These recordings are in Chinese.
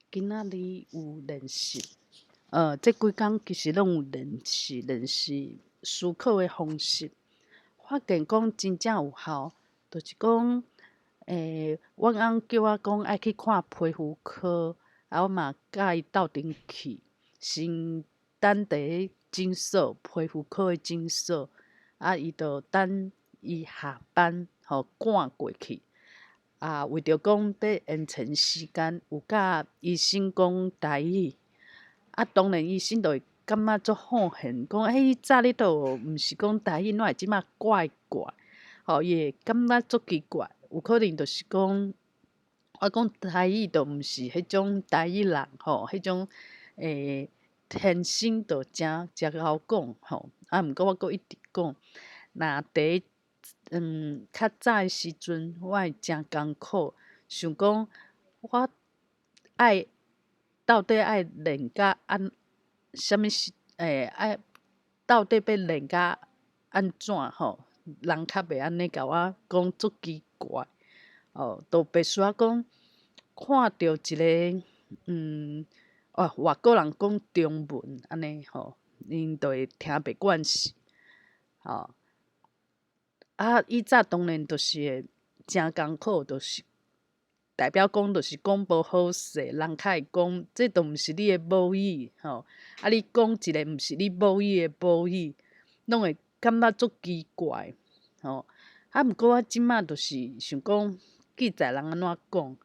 今仔日有练习，这几工其实拢有练习思考的方式，发现讲真正有效。就是讲，阮翁叫我讲爱去看皮肤科，啊，我嘛甲伊斗阵去，先等第诊所皮肤科的诊所，啊，伊就等伊下班吼赶过去。啊，为着讲要延长时间，有甲医生讲台语，啊，当然医生就会感觉足好现，讲早你都毋是讲台语，怎会即马怪怪？吼，伊会感觉足奇怪，有可能就是讲，我讲台语就毋是迄种台语人吼，迄种天生就诚晓讲吼，啊，毋过我阁一直讲，若第一较早诶时阵，我会诚艰苦，想讲我爱到底爱练甲什物时爱到底要练甲安怎吼？人较袂安尼甲我讲足奇怪，都别说讲看着一个外国人讲中文安尼吼，因就会听袂惯势，吼。啊，以早当然就是会诚艰苦，就是代表讲就是讲无好势，人较会讲这都毋是你诶母语吼，啊，你讲一个毋是你母语诶母语，拢会感觉足奇怪吼。啊，毋过我即马就是想讲，记载人安怎讲，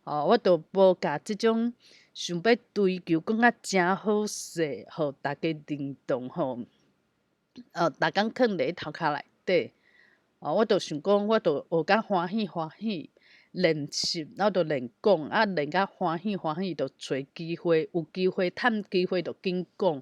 我就无甲即种想要追求讲啊诚好势，互大家认同吼，逐工囥伫头壳内底。我就想讲，我就学甲欢喜欢喜，练习，我就练讲，啊练甲欢喜欢喜，就找机会，有机会趁机会就紧讲。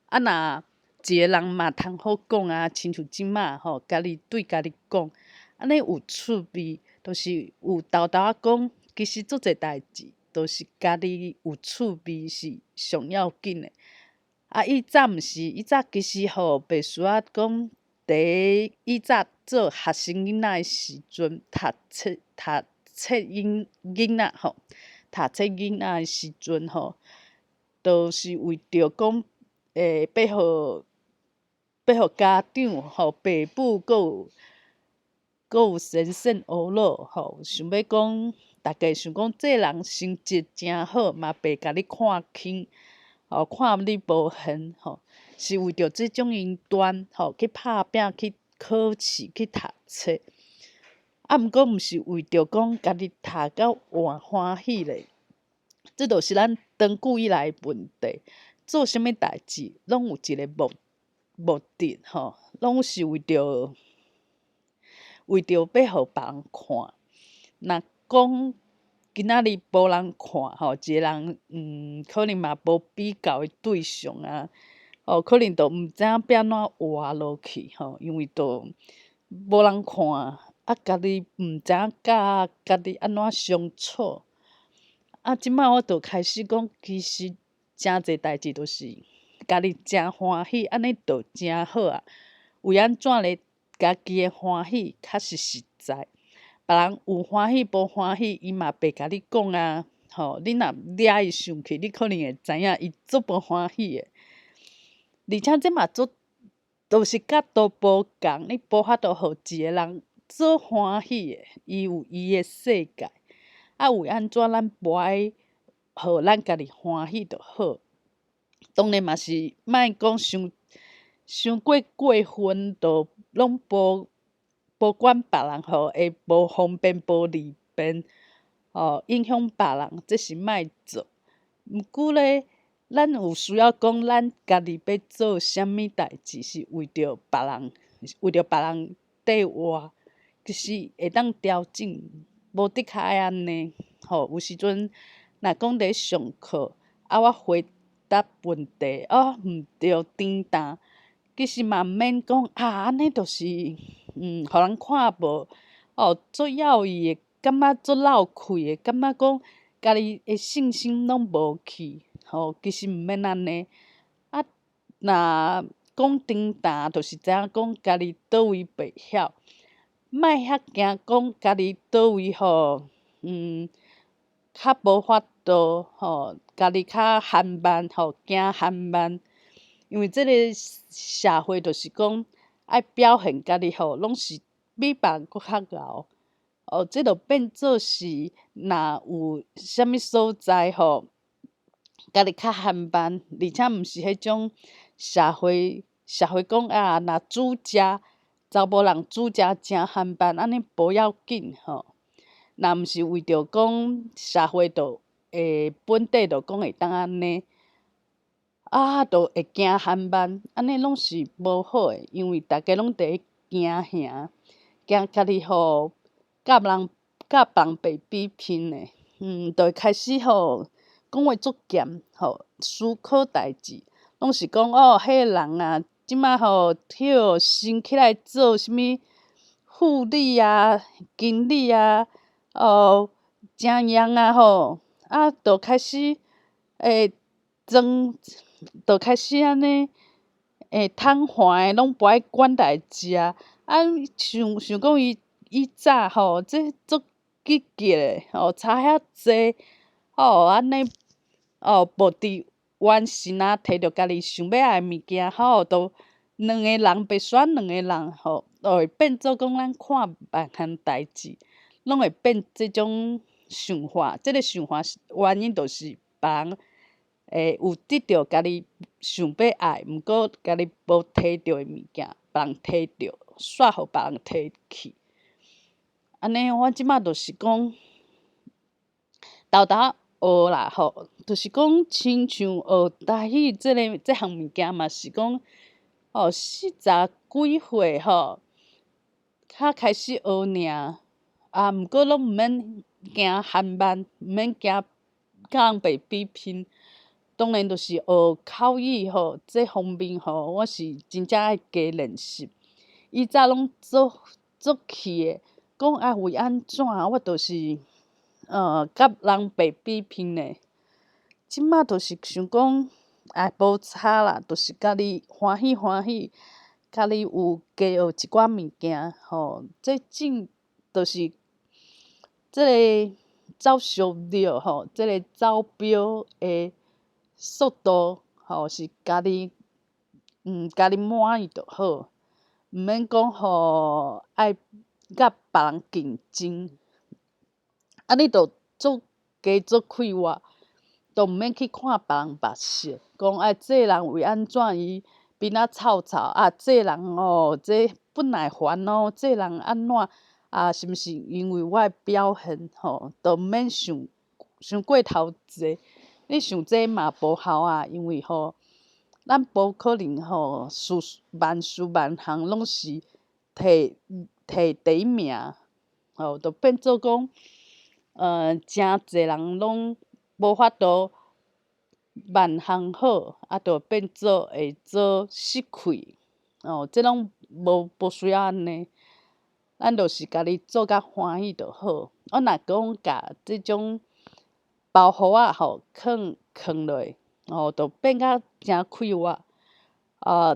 啊，若一个人嘛通好讲啊，亲像即马吼，家己对家己讲，安尼有趣味，就是有豆豆仔讲，其实足侪代志，都是家己有趣味是上要紧诶。啊，以早毋是，以早其实吼，白叔仔讲，以早做学生囡仔诶时阵，读册囡仔吼，读册囡仔诶时阵吼，都是为着讲，要互家长吼，爸母阁有先生学老吼，想要讲，逐个想讲这人成绩诚好，嘛袂甲你看轻。看你无闲吼，是为着即种因端吼去拍拼去考试去读册，啊，毋过毋是为着讲家己读到换欢喜咧，即著是咱长久以来诶问题。做啥物代志拢有一个目的吼，拢是为着要互别人看。若讲今仔日无人看吼，一个人可能嘛无比较诶对象啊，可能就毋知影要安怎活落去吼，因为就无人看，啊，家己毋知影甲家己安怎相处。啊，即摆我就开始讲，其实诚济代志就是家己诚欢喜，安尼就诚好啊。为安怎咧？家己诶欢喜较是实在。别人有欢喜无欢喜，伊嘛袂甲你讲啊。吼，你若抓伊上去，你可能会知影伊足无欢喜诶。而且这嘛都是甲都无共，你无法度互一个人做欢喜诶，伊有伊诶世界。啊，为安怎咱无爱互咱家己欢喜就好。当然嘛是莫讲伤过分，就拢无管别人吼，会无方便无利便，影响别人，这是莫做。毋过咧，咱有需要讲咱家己要做啥物代志，是为着别人，缀活，其实会当调整，无的确爱安尼。有时阵若讲伫上课，我回答问题，毋着颠倒，其实嘛毋免讲安尼就是互人看无，足耀伊诶，感觉足闹气诶，感觉讲家己诶信心拢无去，其实毋免安尼。啊，若讲颠倒，就是知影讲家己倒位袂晓，莫遐惊讲家己倒位较无法度家己较缓慢行缓慢，因为即个社会就是讲爱表现家己拢是比别人搁较敖。即就变做是，若有啥物所在家己较缓慢，而且毋是迄种社会讲若煮食查某人煮食诚缓慢，安尼无要紧若毋是为着讲社会本地就讲会当安尼，就会惊缓慢，安尼拢是无好诶，因为逐家拢伫咧惊吓，惊家己甲别人白比拼诶，就会开始讲话足咸思考代志，拢是讲迄个人啊，即摆升起来做啥物副理啊、经理啊、怎样啊就开始就开始安尼瘫痪诶，拢无爱管代志啊。想讲伊早这足积极诶差遐济安尼无伫完成啊，摕着家己想要爱诶物件都两个人白选两个人就会变做讲咱看别项代志，拢会变即种想法。即个想法原因就是别人有得到家己想要爱，毋过家己无摕到诶物件，别人摕到，煞互别人摕去。安尼我即马就是讲，豆学啦就是讲亲像学台语即项物件嘛是讲40几岁较开始学尔，毋过拢毋免惊缓慢，毋免惊甲人白比拼。当然就是学口语这方面我是真正爱加练习。以早拢足气诶，讲为安怎我就是甲人白比拼咧。即马就是想讲无差啦，就是家己欢喜欢喜，家己有加学一寡物件这就是即个找收入即个走表诶速度是家己满意就好，毋免讲爱甲别人竞争，安尼就做快活。都毋免去看别人目色，讲这个人为安怎伊面仔臭臭这个人这不耐烦这个人安怎是毋是因为我诶表现都毋免想过头济。你想这嘛无效啊，因为咱无可能万事万项拢是摕第一名，就变做讲诚济人拢无法度万项好，就变做会做失去这拢无需要安尼。咱就是家己做甲欢喜就好。我若讲甲即种包袱仔囥落就变甲诚快活。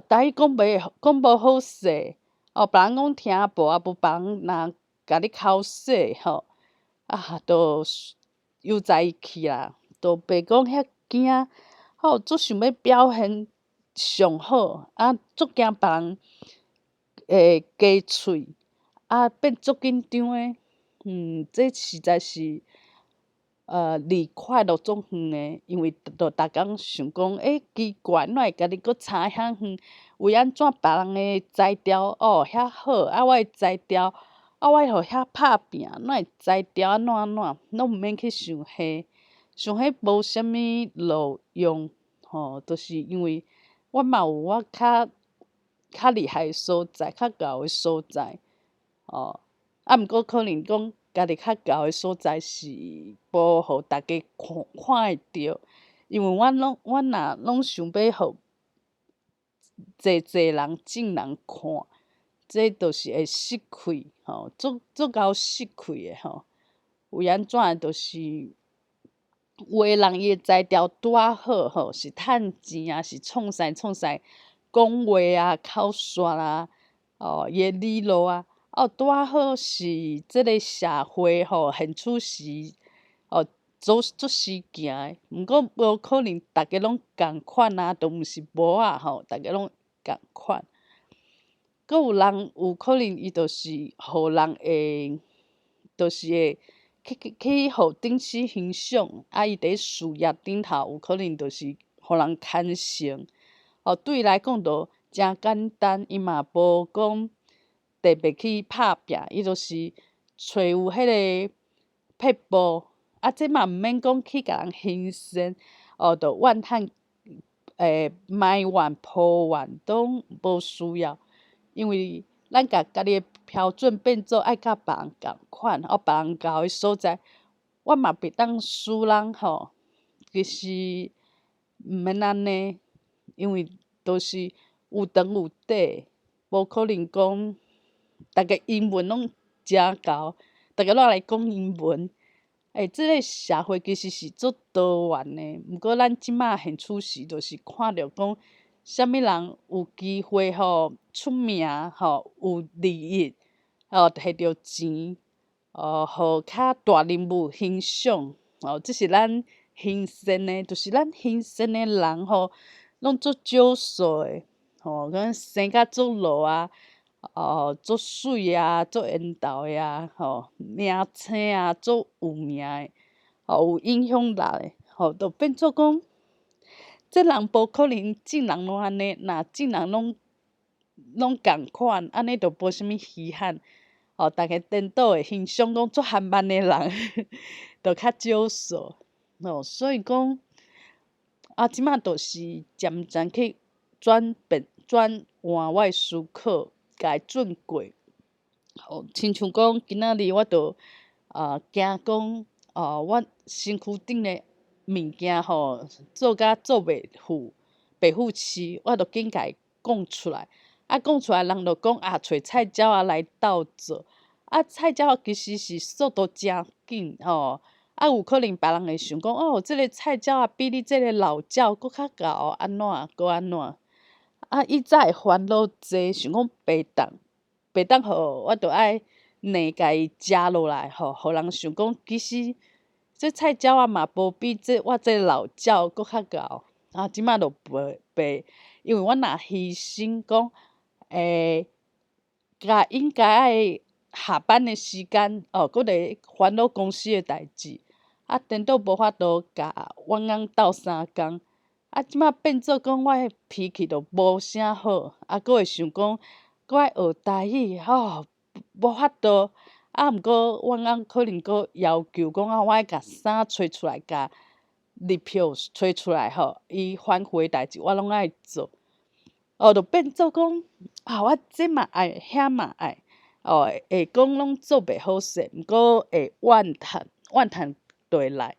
台语讲无好势别人讲听无无别人若甲你口说就悠哉去啦，就袂讲遐惊足想要表现上好足惊别人会加喙变足紧张诶。这实在是离快乐足远诶，因为逐工想讲奇怪，怎会家己搁差遐远？为安怎别人诶才调遐好我诶才调我互遐拍拼，怎会才调安怎安怎？拢毋免去想迄，想迄无啥物路用就是因为我嘛有我较厉害诶所在，较敖诶所在毋过可能讲家己较敖诶所在是无互逐家看会着，因为阮若拢想要互济人众人看，这就是会失去足敖失去诶为安怎就是有诶人伊诶才调拄仔好是趁钱是创啥讲话口说伊诶理路拄仔好是即个社会现处时做时行诶，毋过无可能逐个拢共款啊，都毋是无啊吼，逐个拢共款。阁有人有可能伊就是互人会，就是会去互顶司欣赏，啊伊伫事业顶头有可能就是互人牵成。对伊来讲就诚简单，伊嘛无讲特别去拍拼，伊就是找有迄个撇步，这嘛毋免讲去甲人牺牲，就怨叹埋怨抱怨拢无需要，因为咱甲家己的标准变做爱甲别人共款，别人到的所在，我嘛袂当输人吼。其实毋免安尼，因为都是有长有短，无可能讲逐个英文拢诚厚，逐个拢来讲英文。即个社会其实是足多元的，毋过咱即马现处时就是看着讲，啥物人有机会出名有利益摕着钱互较大人物欣赏这是咱欣赏的，就是咱欣赏的人拢足少数的可生甲足落啊，足水啊，足缘投的啊，名声啊，足有名的，有影响力的，就变做讲，这人无可能众人拢安尼，若众人拢共款，安尼就无啥物稀罕。逐个颠倒会欣赏讲足罕慢的人，就较少数。所以讲即马就是渐渐去转换我的思考，甲伊转过。亲像讲今仔日我就惊讲我身躯顶的物件做袂赴白富市，我就紧甲伊讲出来。讲出来人就讲找菜鸟仔来斗做。菜鸟仔其实是速度诚紧有可能别人会想讲即个菜鸟仔比你即个老鸟搁较贤安怎搁安怎。伊早会烦恼济，想讲白当我着爱硬甲伊食落来互人想讲其实这菜鸟仔嘛无比我这老鸟搁较贤。即马就白，因为我若牺牲讲甲应该爱下班的时间搁咧烦恼公司的代志，颠倒无法度甲冤翁斗相共。即马变做讲我迄脾气就无啥好，搁会想讲搁爱学台语无法度。毋过冤翁可能搁要求讲我爱甲衫找出来，甲日票找出来伊反悔的代志我拢爱做。就变做讲我这嘛爱，遐嘛爱，会讲拢做袂好势，毋过会怨叹就会来。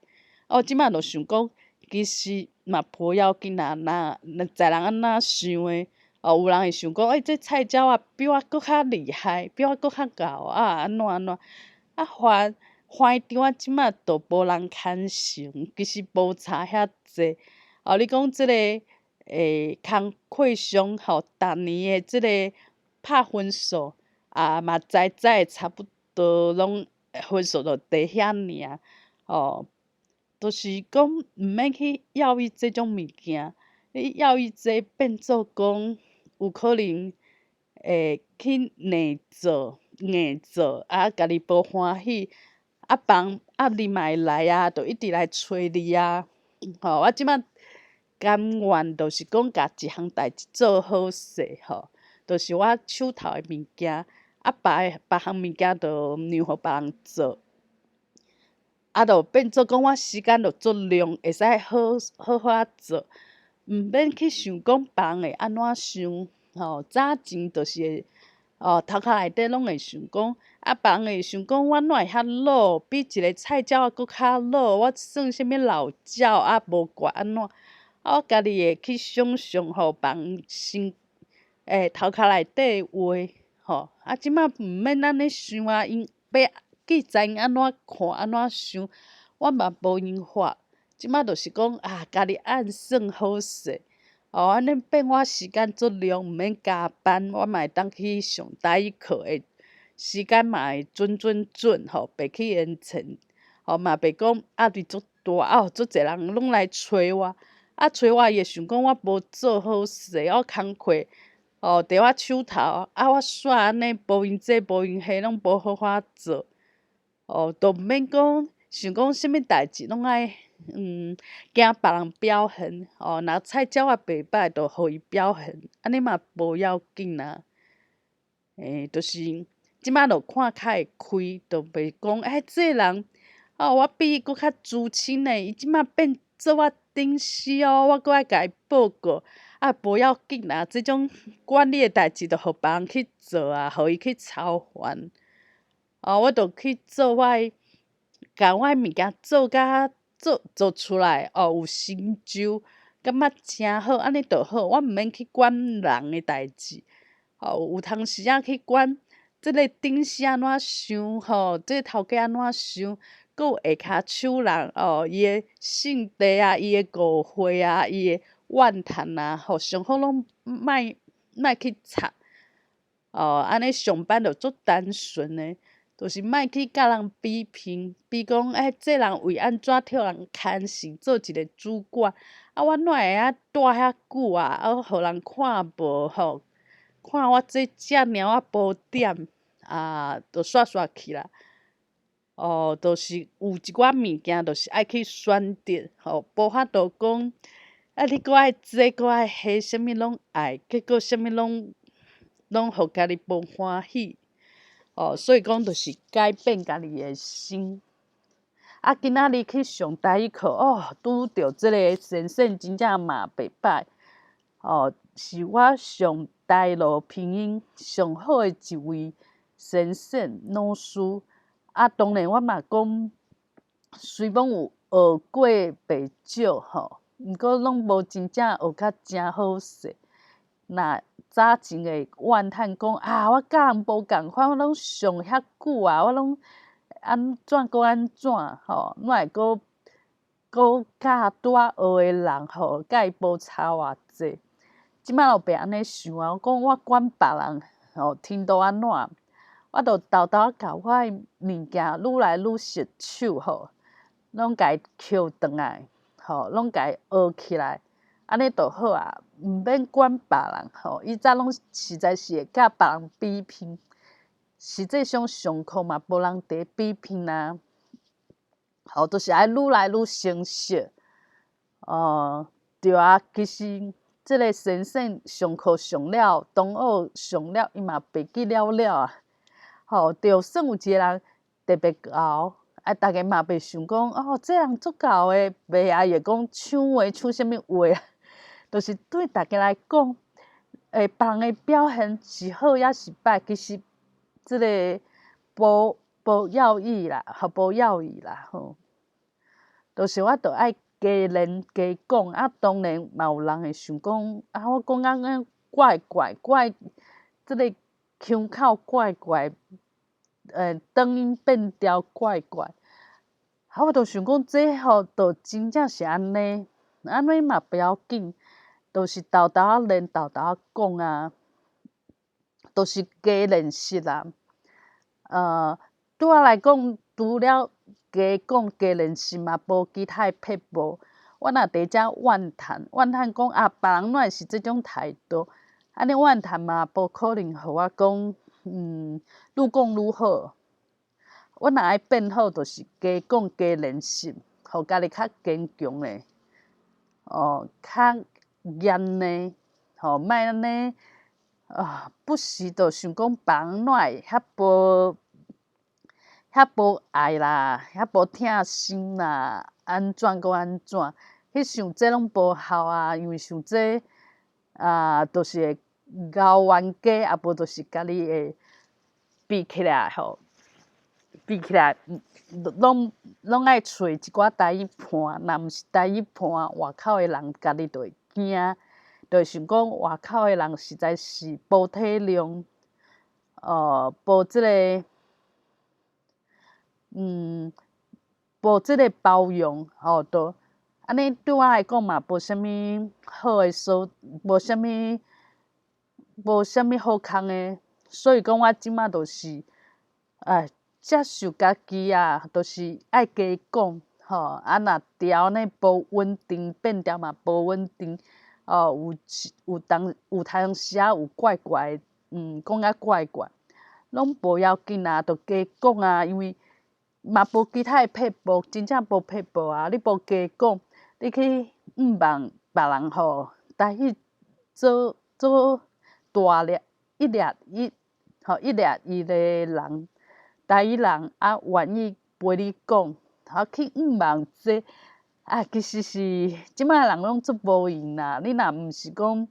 即马就想讲，其实嘛无要紧啊，若在人安怎想的，有人会想讲，这菜鸟仔比我搁较厉害，比我搁较贤安怎安怎。番场即马都无人牵成，其实无差遐济。你讲即个工课上逐年的即个拍分数嘛知会差不多拢分数就伫遐尔就是讲毋免去要伊即种物件，你要伊这变做讲有可能会去硬做，家己无欢喜，别人你嘛会来就一直来找你我即马甘愿就是讲甲一项代志做好势就是我手头的物件，别项物件就让互别人做。就变做讲我时间就足量，会使好好做，毋免去想讲别人会安怎想。早前就是头壳内底拢会想讲，别人会想讲我哪会遐老，比一个菜鸟仔搁较老，我算啥物老鸟无怪安怎。我家己会去想象别人心头壳内底的话即马毋免安尼想因要记在因安怎看安怎想，我嘛无因法。即马就是讲家己按算好势安尼变我时间足量，毋免加班，我嘛会当去上台语课的时间嘛会准，袂去延迟嘛袂讲压力足大，足侪人拢来找我，找我伊会想讲我无做好势，我工课伫我手头，我煞安尼无闲这无闲迄，拢无好法做，都毋免讲想讲啥物代志拢爱惊别人表现，若菜鸟啊袂歹，就互伊表现，安尼嘛无要紧啊。就是即摆就看较会开，就袂讲这个人我比伊搁较资深呢，伊即摆变做我顶司我搁爱甲伊报告，无要紧啦，即种管理的代志就互别人去做啊，互伊去操烦。我就去做甲我的物件做出来，有成就，感觉诚好，安尼就好，我毋免去管人的代志。有当时仔去管即个顶司安怎想，即个头家安怎想，搁有下骹手人伊的性地啊，伊的误会啊，伊的怨叹啊，上好拢莫去插。安尼上班就足单纯的，就是莫去甲人比讲这人为安怎替人牵线做一个主管，我哪会待遐久互人看无看我这遮尔啊无点就煞去啦。就是有一寡物件，就是爱去选择，无法度讲你搁爱这搁爱迄，啥物拢爱，结果啥物拢互家己无欢喜。所以讲就是改变家己的心。今仔日去上台语课，拄着即个先生真正嘛袂歹。是我上台路拼音上好的一位先生老师。当然我嘛讲，虽讲有学过袂少毋过拢无真正学甲诚好势。若早前会怨叹讲我甲人无共款，我拢上遐久我拢安怎搁安怎哪会搁甲拄仔学的人甲伊无差偌济。即摆就袂安尼想我讲我管别人天都安怎，我就豆豆甲我的物件愈来愈熟手拢甲伊捡转来拢甲伊学起来，安尼就好毋免管别人以前拢实在是会甲别人比拼，实际上上课嘛无人伫比拼就是爱愈来愈成熟。对其实即个先生上课上了，同学上了，伊嘛袂记了就算有一个人特别贤，逐个嘛袂想讲这人足贤的，袂会讲抢话抢啥物话就是对逐个来讲，别人的表现是好也是歹，其实即个无要义啦，无要义啦就是我着爱加练加讲当然嘛有人会想讲我讲安尼怪即个腔口怪，长音变调怪，我着想讲这着真正是安尼嘛不要紧，就是豆豆仔练豆豆仔讲就是加练习啦。对我来讲，除了加讲加练习嘛，无其他的撇步。我若伫遮怨叹讲别人哪会是即种态度，安尼怨叹嘛无可能互我讲愈讲愈好。我若爱变好，就是加讲加练习，互家己较坚强咧，较严咧，莫安尼不时就想讲别人哪会遐无爱啦，遐无疼心啦，安怎搁安怎？迄想这拢无效因为想这就是会咬冤家，无就是家己会闭起来拢爱找一寡台语伴，若毋是台语伴，外口的人家己就会惊，就会想讲外口的人实在是无体谅，无即个无即个包容就安尼对我来讲嘛无啥物好的无啥物好康的，所以讲我即摆就是接受家己就是爱加讲若调呢无稳定，变调嘛无稳定，有当时啊有怪怪，讲啊怪怪，拢无要紧啊，着加讲啊，因为嘛无其他撇步，真正无撇步啊，你无加讲，你去望别人台语做大粒一粒一个人，台语人愿意陪你讲，去望这其实是即摆人拢做无用啦。你若毋是讲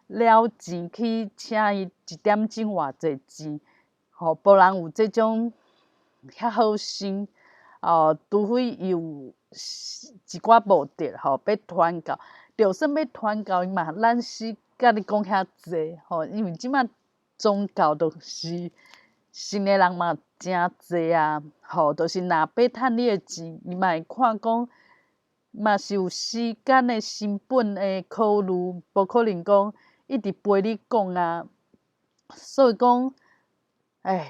了钱去请伊一点钟偌济钱，无人有即种遐好心，除非伊有一寡目的要传教，就算要传教，伊嘛懒死甲你讲遐济，因为即摆宗教就是信的人嘛诚济啊，就是若要趁你的钱，伊嘛会看讲，嘛是有时间的成本的考虑，无可能讲一直陪你讲啊。所以讲，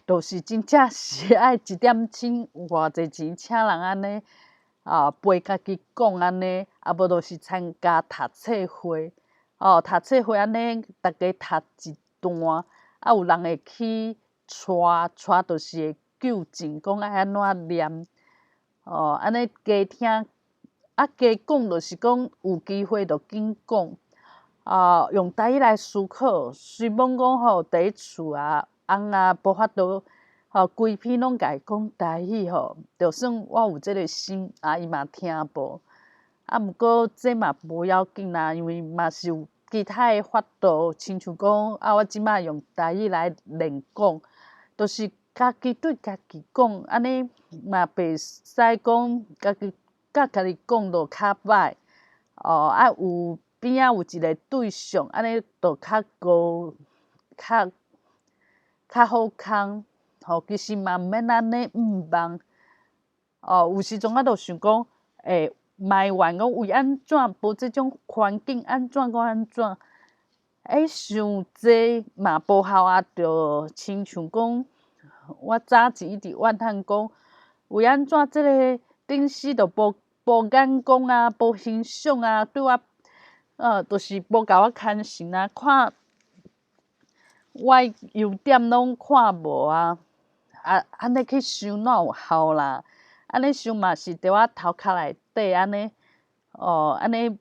就是真正是爱一点钟偌济钱，请人安尼陪家己讲安尼，无就是参加读册会，读册会安尼，逐家读一段，有人会去带就是会纠正，讲爱安怎念，安尼加听，加讲就是讲有机会就紧讲，用台语来思考，虽讲第一次翁无法度，规篇拢甲伊讲台语就算我有即个心，伊嘛听无。毋过这嘛无要紧啦，因为嘛是有其他的法度，亲像讲我即摆用台语来练讲，就是家己对家己讲，安尼嘛袂使讲家己甲家己讲就较歹，有边仔有一个对象，安尼就较高，较好康。其实嘛毋免安尼望，有时阵我就想讲，埋怨讲为安怎无即种环境，安怎讲安怎？想济嘛无效啊，就亲像讲，我早前一直怨叹讲，为安怎即个电视就无眼光啊，无欣赏啊，对我，就是无甲我牵心啊，看我优点拢看无啊，安尼去想哪有效啦？安尼想嘛是伫我头壳内底安尼，安尼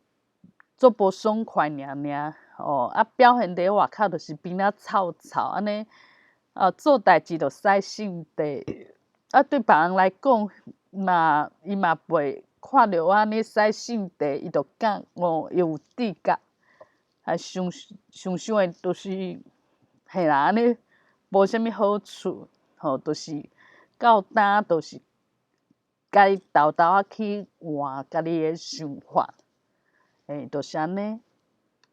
做无爽快尔，表现伫外口就是变啊臭臭安尼，做代志就使性地，对别人来讲伊嘛袂看着我安尼使性地，伊就讲有资格，想的就是嘿啦，安尼无啥物好处，就是到呾就是家己豆豆去换家己的想法，就是安尼。